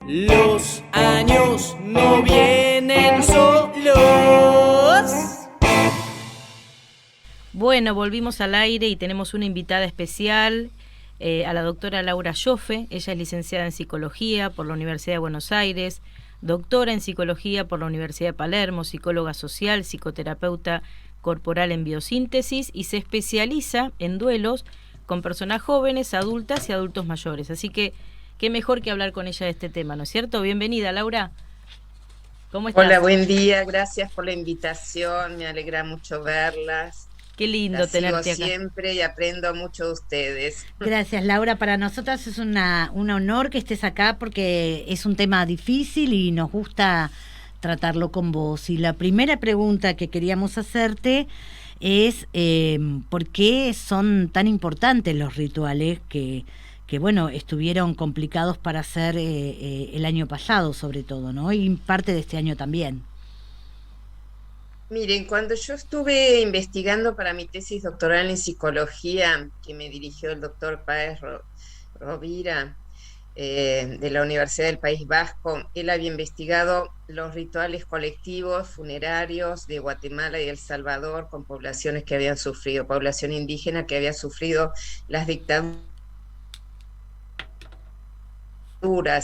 Los años no vienen solos. Bueno, volvimos al aire y tenemos una invitada especial, a la doctora Laura Joffe. Ella es licenciada en Psicología por la Universidad de Buenos Aires, doctora en Psicología por la Universidad de Palermo, psicóloga social, psicoterapeuta corporal en biosíntesis y se especializa en duelos con personas jóvenes, adultas y adultos mayores. Así que qué mejor que hablar con ella de este tema, ¿no es cierto? Bienvenida, Laura. ¿Cómo Hola, estás? buen día, gracias por la invitación, me alegra mucho verlas. Qué lindo Las sigo tenerte acá. siempre y aprendo mucho de ustedes. Gracias, Laura. Para nosotras es un honor que estés acá porque es un tema difícil y nos gusta tratarlo con vos. Y la primera pregunta que queríamos hacerte es ¿por qué son tan importantes los rituales que bueno, estuvieron complicados para hacer el año pasado sobre todo, ¿no? Y parte de este año también. Miren, cuando yo estuve investigando para mi tesis doctoral en psicología, que me dirigió el doctor Páez Rovira, de la Universidad del País Vasco, él había investigado los rituales colectivos funerarios de Guatemala y El Salvador con poblaciones que habían sufrido, población indígena que había sufrido las dictaduras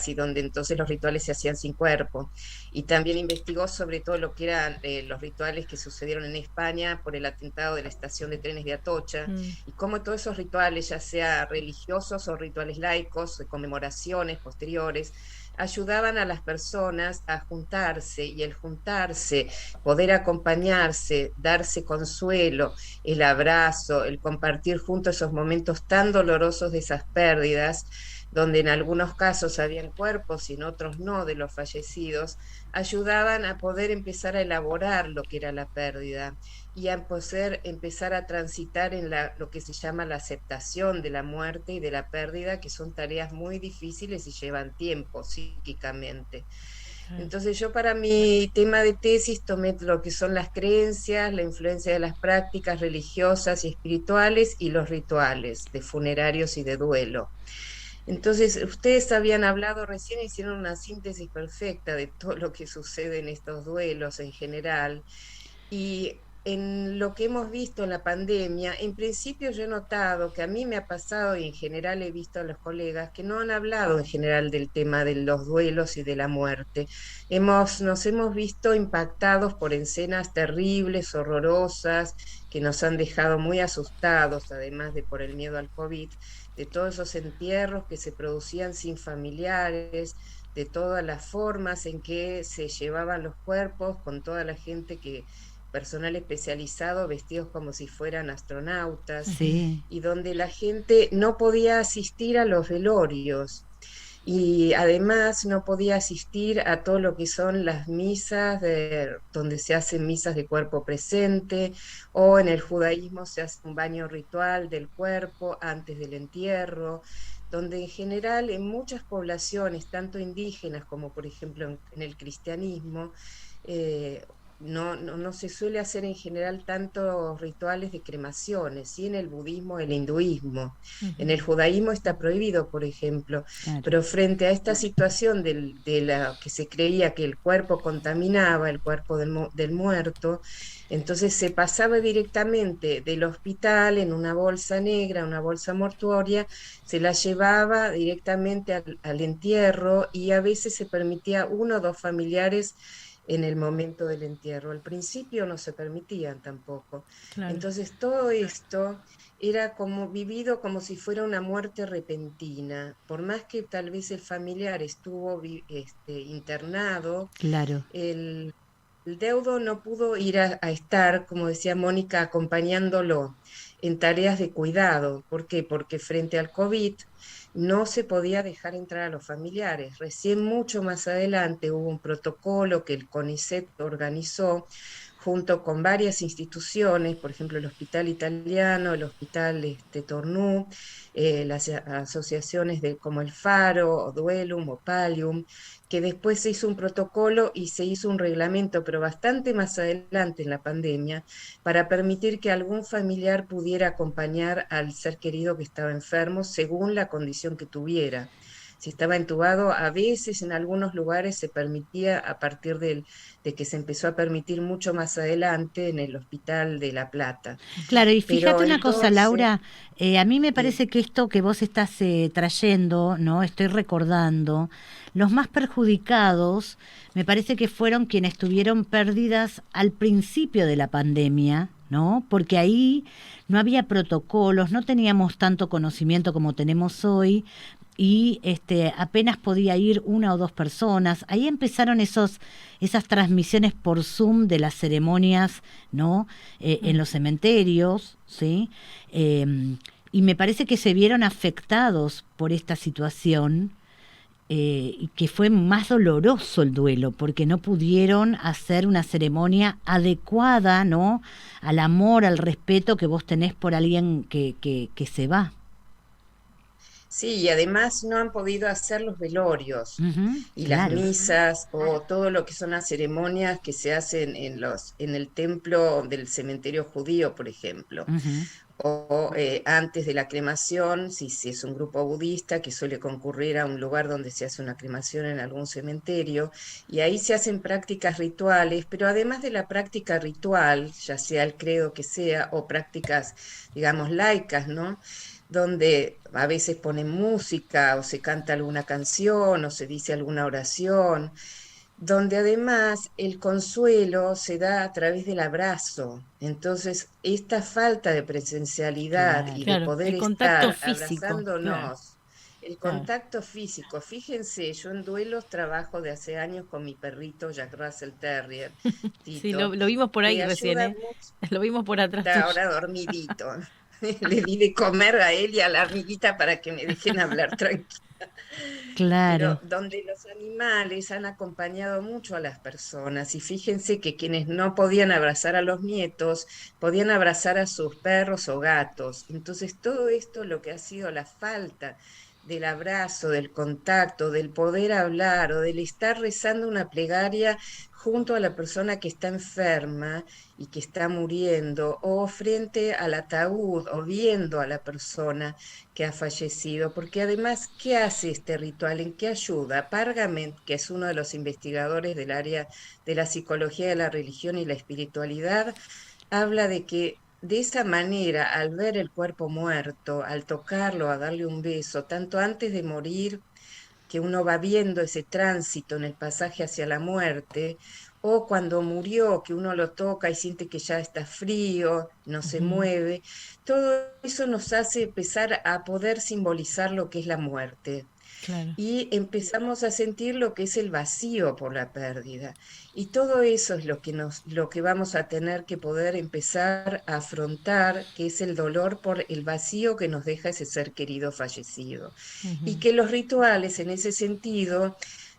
y donde entonces los rituales se hacían sin cuerpo. Y también investigó sobre todo lo que eran los rituales que sucedieron en España por el atentado de la estación de trenes de Atocha, y cómo todos esos rituales, ya sea religiosos o rituales laicos, de conmemoraciones posteriores, ayudaban a las personas a juntarse, y el juntarse, poder acompañarse, darse consuelo, el abrazo, el compartir juntos esos momentos tan dolorosos de esas pérdidas, donde en algunos casos habían cuerpos y en otros no de los fallecidos, ayudaban a poder empezar a elaborar lo que era la pérdida y a poder empezar a transitar en lo que se llama la aceptación de la muerte y de la pérdida, que son tareas muy difíciles y llevan tiempo psíquicamente. Entonces yo para mi tema de tesis tomé lo que son las creencias, la influencia de las prácticas religiosas y espirituales y los rituales de funerarios y de duelo. Entonces, ustedes habían hablado recién, hicieron una síntesis perfecta de todo lo que sucede en estos duelos en general. Y en lo que hemos visto en la pandemia, en principio yo he notado que a mí me ha pasado y en general he visto a los colegas que no han hablado en general del tema de los duelos y de la muerte. Nos hemos visto impactados por escenas terribles, horrorosas, que nos han dejado muy asustados, además de por el miedo al COVID, de todos esos entierros que se producían sin familiares, de todas las formas en que se llevaban los cuerpos, con toda la gente que personal especializado vestidos como si fueran astronautas, Sí. y donde la gente no podía asistir a los velorios y además no podía asistir a todo lo que son las misas donde se hacen misas de cuerpo presente, o en el judaísmo se hace un baño ritual del cuerpo antes del entierro, donde en general en muchas poblaciones, tanto indígenas como por ejemplo en el cristianismo, eh, no se suele hacer en general tantos rituales de cremaciones, sí en el budismo, el hinduismo. En el judaísmo está prohibido, por ejemplo, Claro. pero frente a esta situación de la que se creía que el cuerpo contaminaba, el cuerpo del muerto, entonces se pasaba directamente del hospital en una bolsa negra, una bolsa mortuoria, se la llevaba directamente al entierro, y a veces se permitía uno o dos familiares en el momento del entierro. Al principio no se permitían tampoco. Claro. Entonces todo esto era como vivido como si fuera una muerte repentina. Por más que tal vez el familiar estuvo internado, Claro. el deudo no pudo ir a estar, como decía Mónica, acompañándolo en tareas de cuidado. ¿Por qué? Porque frente al COVID no se podía dejar entrar a los familiares. Recién mucho más adelante hubo un protocolo que el CONICET organizó junto con varias instituciones, por ejemplo el Hospital Italiano, el Hospital Tornú, las asociaciones como el Faro, o Duelum, o Palium, que después se hizo un protocolo y se hizo un reglamento, pero bastante más adelante en la pandemia, para permitir que algún familiar pudiera acompañar al ser querido que estaba enfermo según la condición que tuviera. si estaba entubado, a veces en algunos lugares se permitía a partir de que se empezó a permitir mucho más adelante en el Hospital de La Plata. Claro, y Pero fíjate una cosa, entonces, Laura, a mí me sí. parece que esto que vos estás trayendo, ¿no? Estoy recordando, los más perjudicados me parece que fueron quienes tuvieron pérdidas al principio de la pandemia, ¿no? Porque ahí no había protocolos, no teníamos tanto conocimiento como tenemos hoy y apenas podía ir una o dos personas. Ahí empezaron esas transmisiones por Zoom de las ceremonias, ¿no? En los cementerios, ¿sí? Y me parece que se vieron afectados por esta situación, y que fue más doloroso el duelo, porque no pudieron hacer una ceremonia adecuada, ¿no? Al amor, al respeto que vos tenés por alguien que se va. Sí, y además no han podido hacer los velorios Ujú, y las claro. misas o todo lo que son las ceremonias que se hacen en el templo del cementerio judío, por ejemplo. Ujú, O antes de la cremación, si es un grupo budista que suele concurrir a un lugar donde se hace una cremación en algún cementerio, y ahí se hacen prácticas rituales, pero además de la práctica ritual, ya sea el credo que sea, o prácticas, digamos, laicas, ¿no? Donde a veces ponen música o se canta alguna canción o se dice alguna oración, donde además el consuelo se da a través del abrazo. Entonces, esta falta de presencialidad y claro, de Claro, poder el contacto estar físico, claro, abrazándonos, el claro. contacto físico, fíjense, yo en duelos trabajo de hace años con mi perrito Jack Russell Terrier, Sí, Tito, lo vimos por ahí que recién, ayuda ¿eh? mucho, Lo vimos por atrás está tuyo. ahora dormidito. Le di de comer a él y a la amiguita para que me dejen hablar tranquila, claro. pero donde los animales han acompañado mucho a las personas. Y fíjense que quienes no podían abrazar a los nietos, podían abrazar a sus perros o gatos. Entonces, todo esto lo que ha sido la falta del abrazo, del contacto, del poder hablar o del estar rezando una plegaria junto a la persona que está enferma y que está muriendo, o frente al ataúd, o viendo a la persona que ha fallecido, porque además, ¿qué hace este ritual? ¿En qué ayuda? Pargament, que es uno de los investigadores del área de la psicología de la religión y la espiritualidad, habla de que de esa manera, al ver el cuerpo muerto, al tocarlo, a darle un beso, tanto antes de morir, que uno va viendo ese tránsito en el pasaje hacia la muerte, o cuando murió, que uno lo toca y siente que ya está frío, no se Ujú, mueve, todo eso nos hace empezar a poder simbolizar lo que es la muerte claro. y empezamos a sentir lo que es el vacío por la pérdida. Y todo eso es lo que vamos a tener que poder empezar a afrontar, que es el dolor por el vacío que nos deja ese ser querido fallecido. Y Ujú. que los rituales en ese sentido,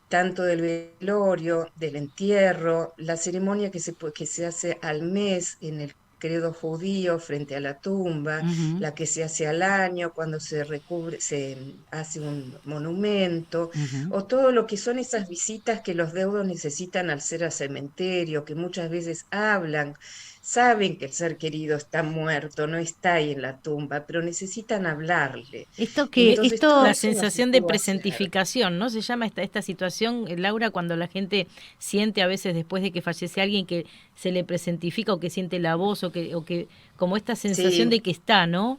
tanto del velorio, del entierro, la ceremonia que se hace al mes en el credo judío frente a la tumba, Ujú, la que se hace al año cuando se recubre, se hace un monumento, ujú. o todo lo que son esas visitas que los deudos necesitan al ser al cementerio, que muchas veces hablan, saben que el ser querido está muerto, no está ahí en la tumba, pero necesitan hablarle. Entonces todo La eso no se sensación de pudo hacer. presentificación, ¿no? Se llama esta situación, Laura, cuando la gente siente a veces después de que fallece alguien que se le presentifica o que siente la voz o que como esta sensación Sí, de que está, ¿no?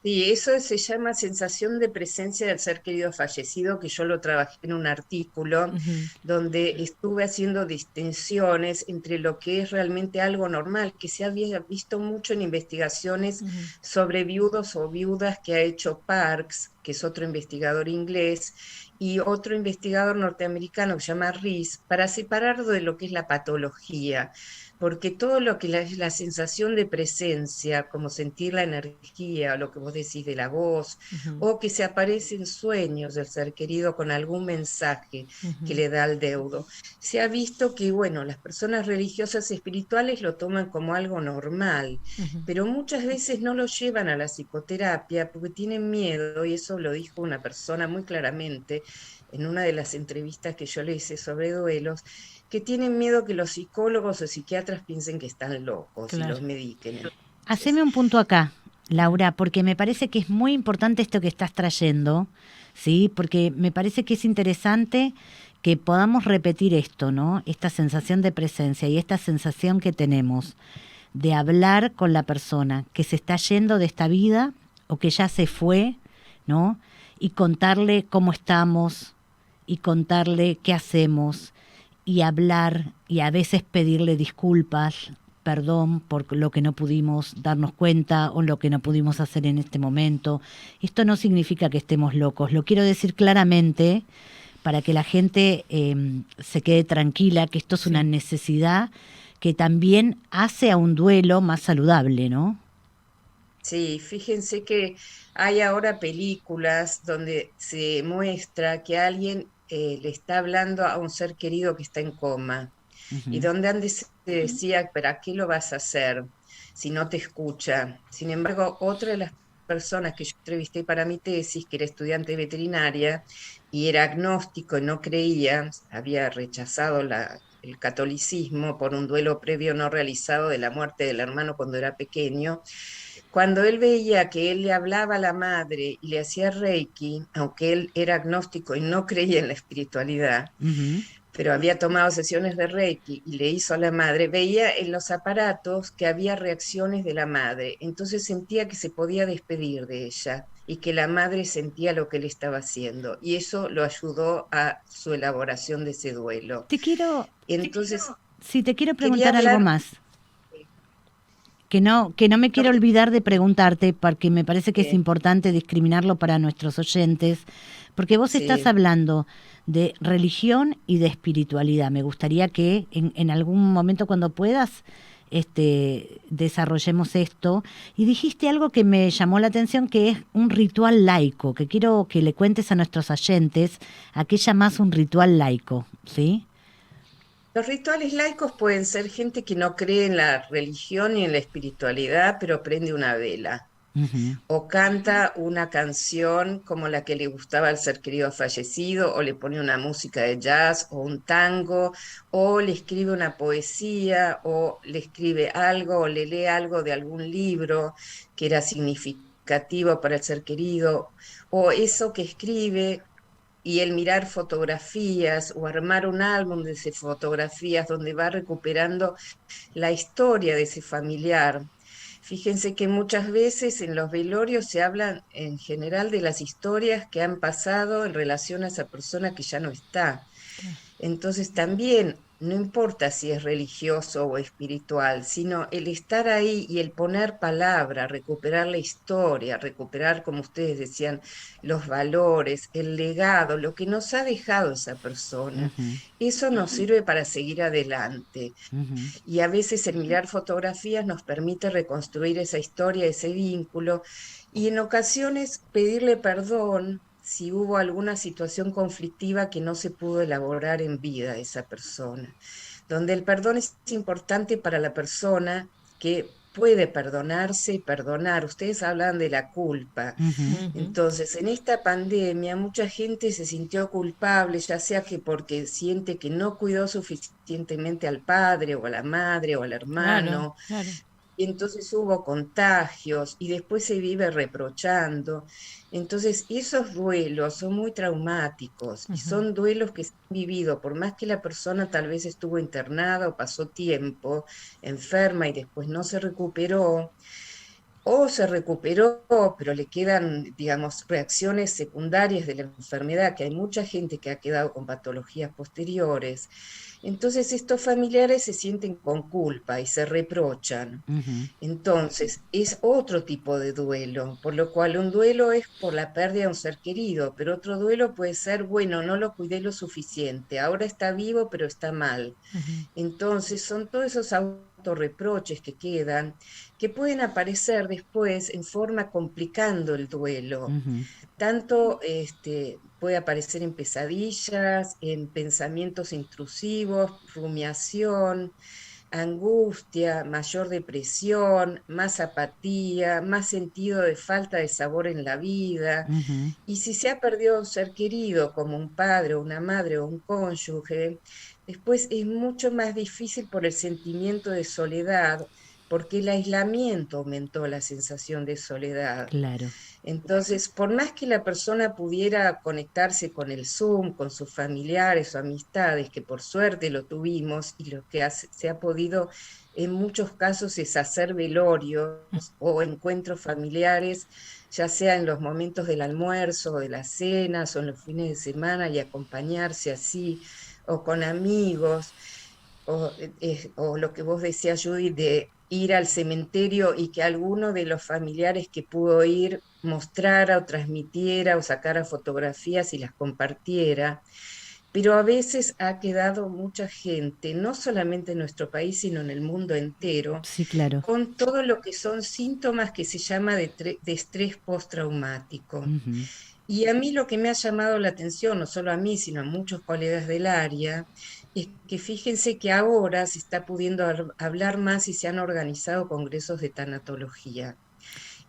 sí, eso se llama sensación de presencia del ser querido fallecido, que yo lo trabajé en un artículo Ujú, donde estuve haciendo distinciones entre lo que es realmente algo normal, que se había visto mucho en investigaciones ujú, sobre viudos o viudas que ha hecho Parks, que es otro investigador inglés, y otro investigador norteamericano que se llama Rees, para separarlo de lo que es la patología, porque todo lo que es la sensación de presencia, como sentir la energía, o lo que vos decís de la voz, ujú, o que se aparece en sueños del ser querido con algún mensaje que ujú, le da al deudo, se ha visto que, bueno, las personas religiosas y espirituales lo toman como algo normal, ujú. pero muchas veces no lo llevan a la psicoterapia porque tienen miedo, y eso lo dijo una persona muy claramente en una de las entrevistas que yo le hice sobre duelos, que tienen miedo que los psicólogos o psiquiatras piensen que están locos y Claro. los mediquen. Entonces, Haceme un punto acá, Laura, porque me parece que es muy importante esto que estás trayendo, ¿sí? Porque me parece que es interesante que podamos repetir esto, ¿no? Esta sensación de presencia y esta sensación que tenemos de hablar con la persona que se está yendo de esta vida o que ya se fue, ¿no? Y contarle cómo estamos y contarle qué hacemos y hablar y a veces pedirle disculpas, perdón por lo que no pudimos darnos cuenta o lo que no pudimos hacer en este momento. Esto no significa que estemos locos, lo quiero decir claramente para que la gente se quede tranquila, que esto es una necesidad que también hace a un duelo más saludable, ¿no? Sí, fíjense que hay ahora películas donde se muestra que alguien le está hablando a un ser querido que está en coma y Ujú. donde antes se decía, ¿para qué lo vas a hacer si no te escucha? Sin embargo, otra de las personas que yo entrevisté para mi tesis, que era estudiante de veterinaria y era agnóstico y no creía, había rechazado el catolicismo por un duelo previo no realizado de la muerte del hermano cuando era pequeño. Cuando él veía que él le hablaba a la madre y le hacía reiki, aunque él era agnóstico y no creía en la espiritualidad, Ujú. pero había tomado sesiones de reiki y le hizo a la madre, veía en los aparatos que había reacciones de la madre, entonces sentía que se podía despedir de ella y que la madre sentía lo que él estaba haciendo y eso lo ayudó a su elaboración de ese duelo. Te quiero, Entonces, sí, te quiero quería preguntar algo hablar, más. Que no me no, quiero olvidar de preguntarte, porque me parece que es sí, importante discriminarlo para nuestros oyentes, porque vos estás sí. hablando de religión y de espiritualidad. Me gustaría que en algún momento cuando puedas desarrollemos esto. Y dijiste algo que me llamó la atención, que es un ritual laico, que quiero que le cuentes a nuestros oyentes a qué llamás un ritual laico, ¿sí? Los rituales laicos pueden ser gente que no cree en la religión ni en la espiritualidad, pero prende una vela Ujú. o canta una canción como la que le gustaba al ser querido fallecido, o le pone una música de jazz o un tango, o le escribe una poesía, o le escribe algo, o le lee algo de algún libro que era significativo para el ser querido, o eso que escribe y el mirar fotografías o armar un álbum de esas fotografías donde va recuperando la historia de ese familiar. Fíjense que muchas veces en los velorios se hablan en general de las historias que han pasado en relación a esa persona que ya no está. Entonces también no importa si es religioso o espiritual, sino el estar ahí y el poner palabra, recuperar la historia, recuperar, como ustedes decían, los valores, el legado, lo que nos ha dejado esa persona. Ujú. Eso nos sirve para seguir adelante. Ujú. Y a veces el mirar fotografías nos permite reconstruir esa historia, ese vínculo, y en ocasiones pedirle perdón si hubo alguna situación conflictiva que no se pudo elaborar en vida de esa persona, donde el perdón es importante para la persona que puede perdonarse y perdonar. Ustedes hablan de la culpa. Ujú. Ujú. Entonces, en esta pandemia, mucha gente se sintió culpable, ya sea que porque siente que no cuidó suficientemente al padre o a la madre o al Claro, hermano, claro. y entonces hubo contagios y después se vive reprochando. Entonces, esos duelos son muy traumáticos y Ujú. son duelos que se han vivido, por más que la persona tal vez estuvo internada o pasó tiempo enferma y después no se recuperó, o se recuperó, pero le quedan, digamos, reacciones secundarias de la enfermedad, que hay mucha gente que ha quedado con patologías posteriores. Entonces estos familiares se sienten con culpa y se reprochan. Ujú. Entonces es otro tipo de duelo, por lo cual un duelo es por la pérdida de un ser querido, pero otro duelo puede ser, bueno, no lo cuidé lo suficiente, ahora está vivo, pero está mal. Ujú. Entonces son todos esos autorreproches que quedan, que pueden aparecer después en forma complicando el duelo. Ujú. Tanto puede aparecer en pesadillas, en pensamientos intrusivos, rumiación, angustia, mayor depresión, más apatía, más sentido de falta de sabor en la vida. Ujú. Y si se ha perdido un ser querido, como un padre, una madre o un cónyuge, después es mucho más difícil por el sentimiento de soledad, porque el aislamiento aumentó la sensación de soledad. Claro. Entonces, por más que la persona pudiera conectarse con el Zoom, con sus familiares o amistades, que por suerte lo tuvimos, y lo que se ha podido en muchos casos es hacer velorios o encuentros familiares, ya sea en los momentos del almuerzo o de las cenas o en los fines de semana, y acompañarse así, o con amigos, o lo que vos decías, Judy, de ir al cementerio y que alguno de los familiares que pudo ir mostrara o transmitiera o sacara fotografías y las compartiera. Pero a veces ha quedado mucha gente, no solamente en nuestro país, sino en el mundo entero, Sí, claro. con todo lo que son síntomas que se llama de estrés postraumático. Ujú. Y a mí lo que me ha llamado la atención, no solo a mí, sino a muchos colegas del área, es que fíjense que ahora se está pudiendo hablar más y se han organizado congresos de tanatología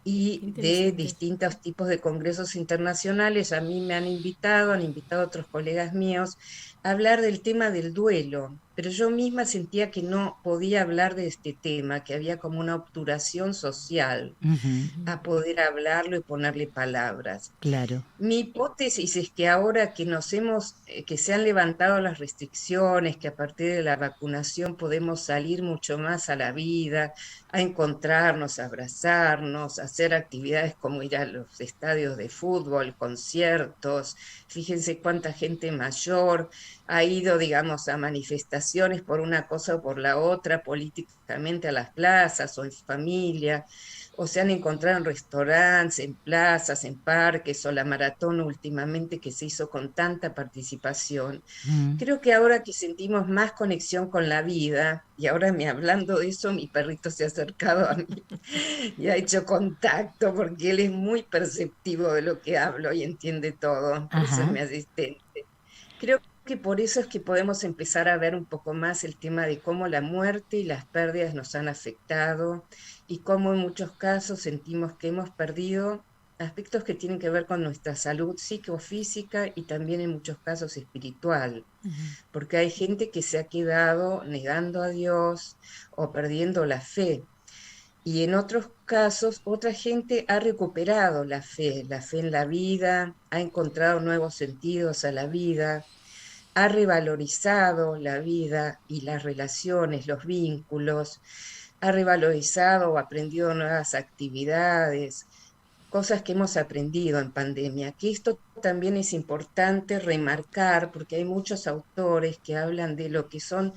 Qué y de interesante. distintos tipos de congresos internacionales. A mí me han invitado a otros colegas míos a hablar del tema del duelo, pero yo misma sentía que no podía hablar de este tema, que había como una obturación social Ujú. a poder hablarlo y ponerle palabras. Claro. Mi hipótesis es que ahora que se han levantado las restricciones, que a partir de la vacunación podemos salir mucho más a la vida, a encontrarnos, a abrazarnos, a hacer actividades como ir a los estadios de fútbol, conciertos. Fíjense cuánta gente mayor ha ido, digamos, a manifestaciones por una cosa o por la otra, políticamente a las plazas o en familia, o se han encontrado en restaurantes, en plazas, en parques, o la maratón últimamente que se hizo con tanta participación. Mm. Creo que ahora que sentimos más conexión con la vida, y ahora me hablando de eso, mi perrito se ha acercado a mí y ha hecho contacto porque él es muy perceptivo de lo que hablo y entiende todo, por eso es Ajá. mi asistente. Creo que por eso es que podemos empezar a ver un poco más el tema de cómo la muerte y las pérdidas nos han afectado y cómo en muchos casos sentimos que hemos perdido aspectos que tienen que ver con nuestra salud psicofísica y también en muchos casos espiritual, Ujú. porque hay gente que se ha quedado negando a Dios o perdiendo la fe. Y en otros casos, otra gente ha recuperado la fe en la vida, ha encontrado nuevos sentidos a la vida, ha revalorizado la vida y las relaciones, los vínculos, ha revalorizado o aprendido nuevas actividades, cosas que hemos aprendido en pandemia, que esto también es importante remarcar porque hay muchos autores que hablan de lo que son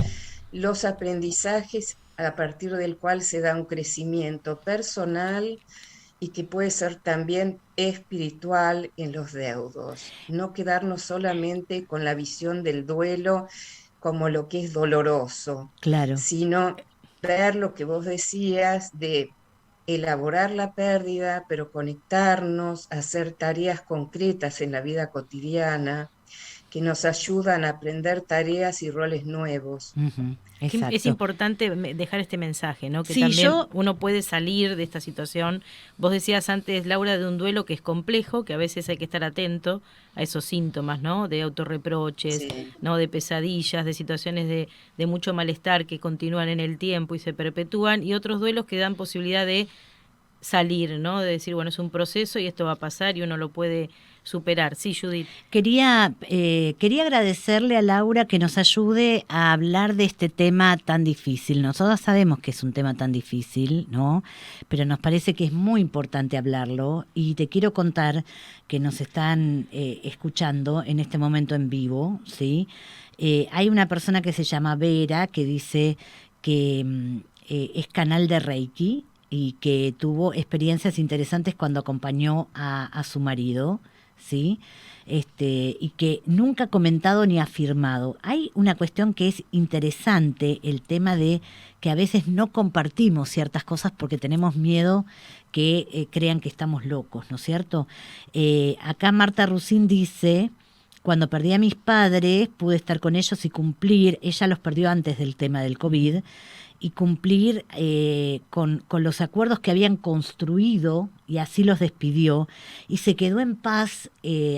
los aprendizajes a partir del cual se da un crecimiento personal y que puede ser también espiritual en los deudos. No quedarnos solamente con la visión del duelo como lo que es doloroso, Claro. sino ver lo que vos decías de elaborar la pérdida, pero conectarnos, hacer tareas concretas en la vida cotidiana que nos ayudan a aprender tareas y roles nuevos. Ujú. Es Exacto. importante dejar este mensaje, ¿no? Que Sí, también yo uno puede salir de esta situación. Vos decías antes, Laura, de un duelo que es complejo, que a veces hay que estar atento a esos síntomas, ¿no? De autorreproches, Sí, ¿no? De pesadillas, de situaciones de mucho malestar que continúan en el tiempo y se perpetúan, y otros duelos que dan posibilidad de salir, ¿no? De decir, bueno, es un proceso y esto va a pasar y uno lo puede superar. Sí, Judith. quería agradecerle a Laura que nos ayude a hablar de este tema tan difícil. Nosotros sabemos que es un tema tan difícil, ¿no? Pero nos parece que es muy importante hablarlo y te quiero contar que nos están escuchando en este momento en vivo, ¿sí? Hay una persona que se llama Vera que dice que es canal de Reiki y que tuvo experiencias interesantes cuando acompañó a su marido, ¿sí? Y que nunca ha comentado ni afirmado. Hay una cuestión que es interesante, el tema de que a veces no compartimos ciertas cosas porque tenemos miedo que crean que estamos locos, ¿no es cierto? Acá Marta Rusín dice: cuando perdí a mis padres pude estar con ellos y cumplir, ella los perdió antes del tema del COVID, y cumplir con los acuerdos que habían construido, y así los despidió, y se quedó en paz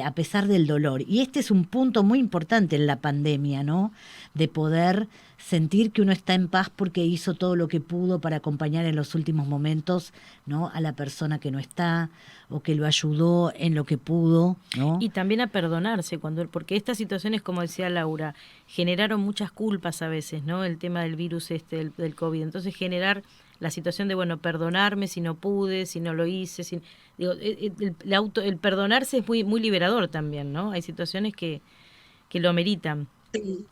a pesar del dolor. Y este es un punto muy importante en la pandemia, ¿no? De poder sentir que uno está en paz porque hizo todo lo que pudo para acompañar en los últimos momentos, ¿no?, a la persona que no está, o que lo ayudó en lo que pudo, ¿no? Y también a perdonarse, porque estas situaciones, como decía Laura, generaron muchas culpas a veces, ¿no? El tema del virus del COVID. Entonces generar la situación de, bueno, perdonarme si no pude, si no lo hice, el perdonarse es muy, muy liberador también, ¿no? Hay situaciones que lo ameritan. Sí.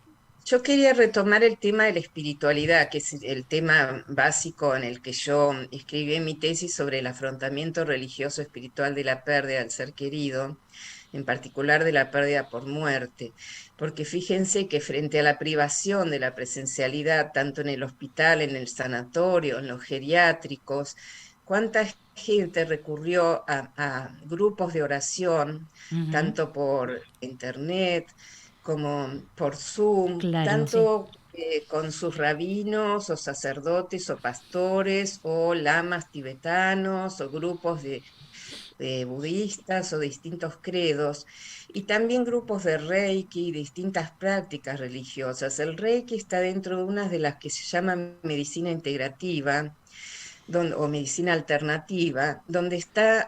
Yo quería retomar el tema de la espiritualidad, que es el tema básico en el que yo escribí mi tesis sobre el afrontamiento religioso espiritual de la pérdida del ser querido, en particular de la pérdida por muerte. Porque fíjense que frente a la privación de la presencialidad, tanto en el hospital, en el sanatorio, en los geriátricos, cuánta gente recurrió a grupos de oración, Ujú. tanto por internet como por Zoom, Claro, sí. tanto con sus rabinos o sacerdotes o pastores o lamas tibetanos o grupos de budistas o distintos credos, y también grupos de Reiki y distintas prácticas religiosas. El Reiki está dentro de una de las que se llama medicina integrativa, o medicina alternativa, donde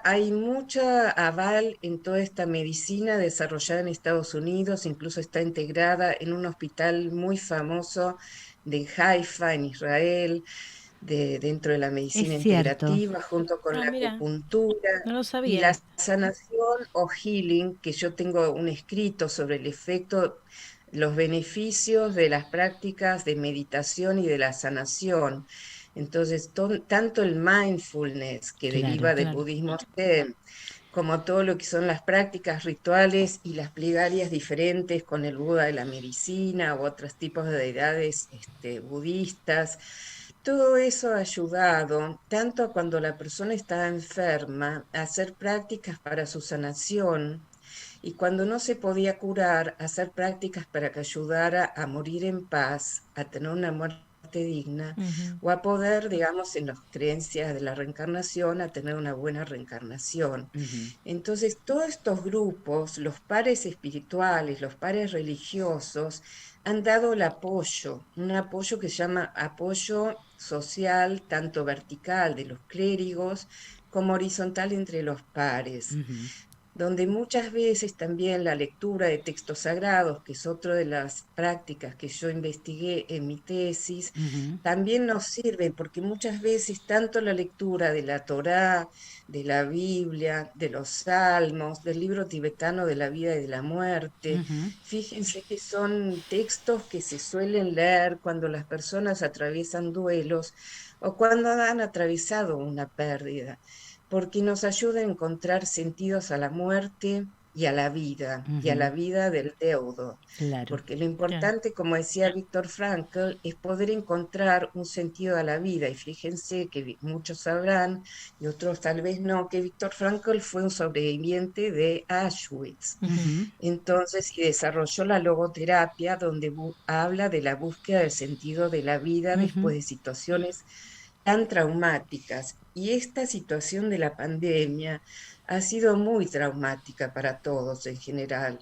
hay mucha aval en toda esta medicina desarrollada en Estados Unidos, incluso está integrada en un hospital muy famoso de Haifa, en Israel, dentro de la Es medicina cierto. integrativa, junto con Ah, la mira, acupuntura no lo y la sabía. sanación o healing, que yo tengo un escrito sobre el efecto, los beneficios de las prácticas de meditación y de la sanación. Entonces, tanto el mindfulness que Claro. deriva del budismo zen, como todo lo que son las prácticas rituales y las plegarias diferentes con el Buda de la medicina u otros tipos de deidades budistas, todo eso ha ayudado tanto a cuando la persona está enferma a hacer prácticas para su sanación, y cuando no se podía curar, hacer prácticas para que ayudara a morir en paz, a tener una muerte digna, Ujú. o a poder, digamos, en las creencias de la reencarnación, a tener una buena reencarnación. Ujú. Entonces, todos estos grupos, los pares espirituales, los pares religiosos, han dado el apoyo, un apoyo que se llama apoyo social, tanto vertical de los clérigos como horizontal entre los pares, Ujú. donde muchas veces también la lectura de textos sagrados, que es otra de las prácticas que yo investigué en mi tesis, Ujú. también nos sirve, porque muchas veces tanto la lectura de la Torá, de la Biblia, de los Salmos, del libro tibetano de la vida y de la muerte, Ujú. fíjense que son textos que se suelen leer cuando las personas atraviesan duelos o cuando han atravesado una pérdida, porque nos ayuda a encontrar sentidos a la muerte y a la Ujú. vida del deudo. Claro. Porque lo Claro. importante, como decía Víctor Frankl, es poder encontrar un sentido a la vida. Y fíjense que muchos sabrán, y otros tal vez no, que Víctor Frankl fue un sobreviviente de Auschwitz. Ujú. Ujú. Entonces, y desarrolló la logoterapia, donde habla de la búsqueda del sentido de la vida Ujú. después de situaciones tan traumáticas. Y esta situación de la pandemia ha sido muy traumática para todos en general,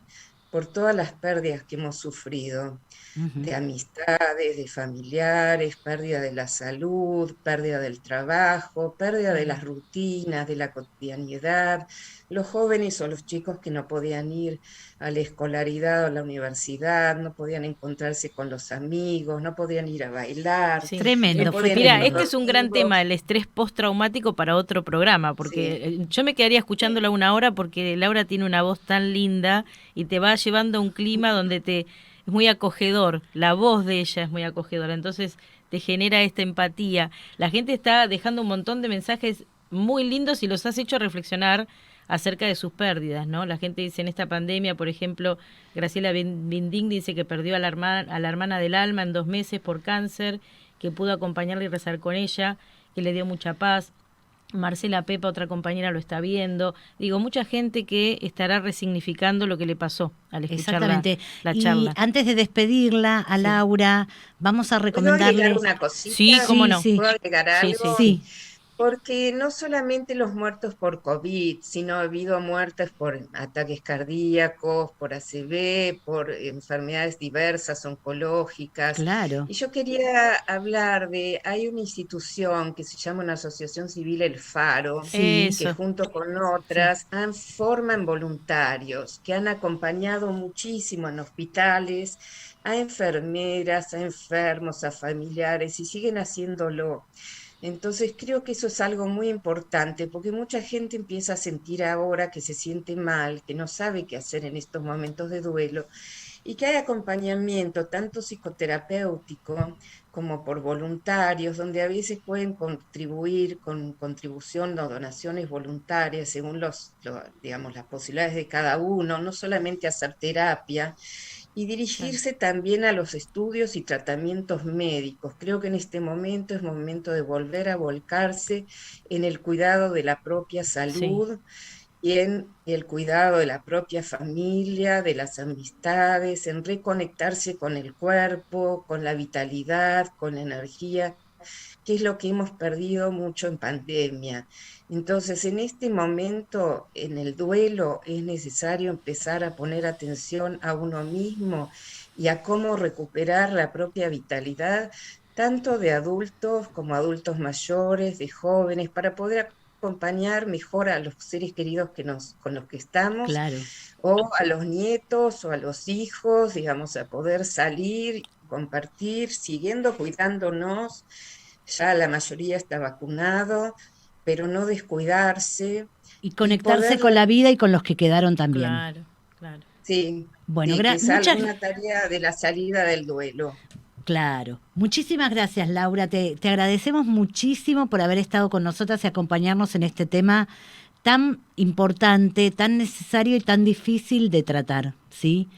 por todas las pérdidas que hemos sufrido, Ujú. de amistades, de familiares, pérdida de la salud, pérdida del trabajo, pérdida de Claro. las rutinas, de la cotidianidad, los jóvenes o los chicos que no podían ir a la escolaridad o a la universidad, no podían encontrarse con los amigos, no podían ir a bailar, Sí. no Tremendo, fue podían ir Mira, con este tremendo. es los un gran tema, amigos. el estrés postraumático para otro programa, porque Sí, yo me quedaría sí. escuchándola una hora porque Laura tiene una voz tan linda y te va llevando a un clima donde es muy acogedor, la voz de ella es muy acogedora, entonces te genera esta empatía. La gente está dejando un montón de mensajes muy lindos y los has hecho reflexionar acerca de sus pérdidas, ¿no? La gente dice en esta pandemia, por ejemplo, Graciela Binding dice que perdió a la hermana del alma en 2 meses por cáncer, que pudo acompañarla y rezar con ella, que le dio mucha paz. Marcela Pepa, otra compañera, lo está viendo. Digo, mucha gente que estará resignificando lo que le pasó al escuchar la charla. Y antes de despedirla a Laura, vamos a recomendarle... ¿Puedo agregar una cosita? Sí, cómo no. ¿Puedo agregar algo? Sí. Porque no solamente los muertos por COVID, sino ha habido muertes por ataques cardíacos, por ACV, por enfermedades diversas, oncológicas. Claro. Y yo quería hablar hay una institución que se llama una asociación civil, El Faro, que junto con otras forman voluntarios que han acompañado muchísimo en hospitales a enfermeras, a enfermos, a familiares, y siguen haciéndolo. Entonces creo que eso es algo muy importante, porque mucha gente empieza a sentir ahora que se siente mal, que no sabe qué hacer en estos momentos de duelo, y que hay acompañamiento tanto psicoterapéutico como por voluntarios, donde a veces pueden contribuir con contribución o donaciones voluntarias según digamos, las posibilidades de cada uno, no solamente hacer terapia, y dirigirse también a los estudios y tratamientos médicos. Creo que en este momento es momento de volver a volcarse en el cuidado de la propia salud y en el cuidado de la propia familia, de las amistades, en reconectarse con el cuerpo, con la vitalidad, con la energía, que es lo que hemos perdido mucho en pandemia. Entonces, en este momento, en el duelo, es necesario empezar a poner atención a uno mismo y a cómo recuperar la propia vitalidad, tanto de adultos como adultos mayores, de jóvenes, para poder acompañar mejor a los seres queridos con los que estamos, o a los nietos o a los hijos, digamos, a poder salir, compartir, siguiendo cuidándonos. Ya la mayoría está vacunado, pero no descuidarse. Y conectarse con la vida y con los que quedaron también. Claro. Sí, bueno, es una tarea de la salida del duelo. Claro. Muchísimas gracias, Laura. Te agradecemos muchísimo por haber estado con nosotras y acompañarnos en este tema tan importante, tan necesario y tan difícil de tratar, ¿sí?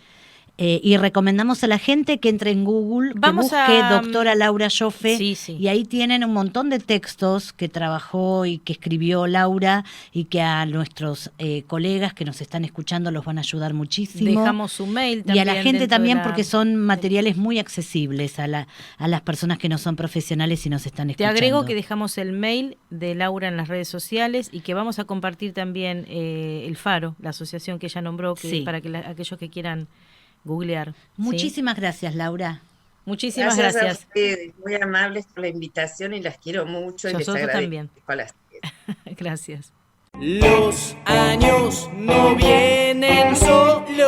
Y recomendamos a la gente que entre en Google, que busque doctora Laura Joffe, y ahí tienen un montón de textos que trabajó y que escribió Laura, y que a nuestros colegas que nos están escuchando los van a ayudar muchísimo. Dejamos su mail también. Y a la gente también, porque son materiales muy accesibles a las personas que no son profesionales y nos están escuchando. Te agrego que dejamos el mail de Laura en las redes sociales y que vamos a compartir también el Faro, la asociación que ella nombró, para que aquellos que quieran googlear. Muchísimas gracias, Laura. Muchísimas gracias. A ustedes, muy amables por la invitación y las quiero mucho. Nosotros y les también. Gracias. Los años no vienen solos.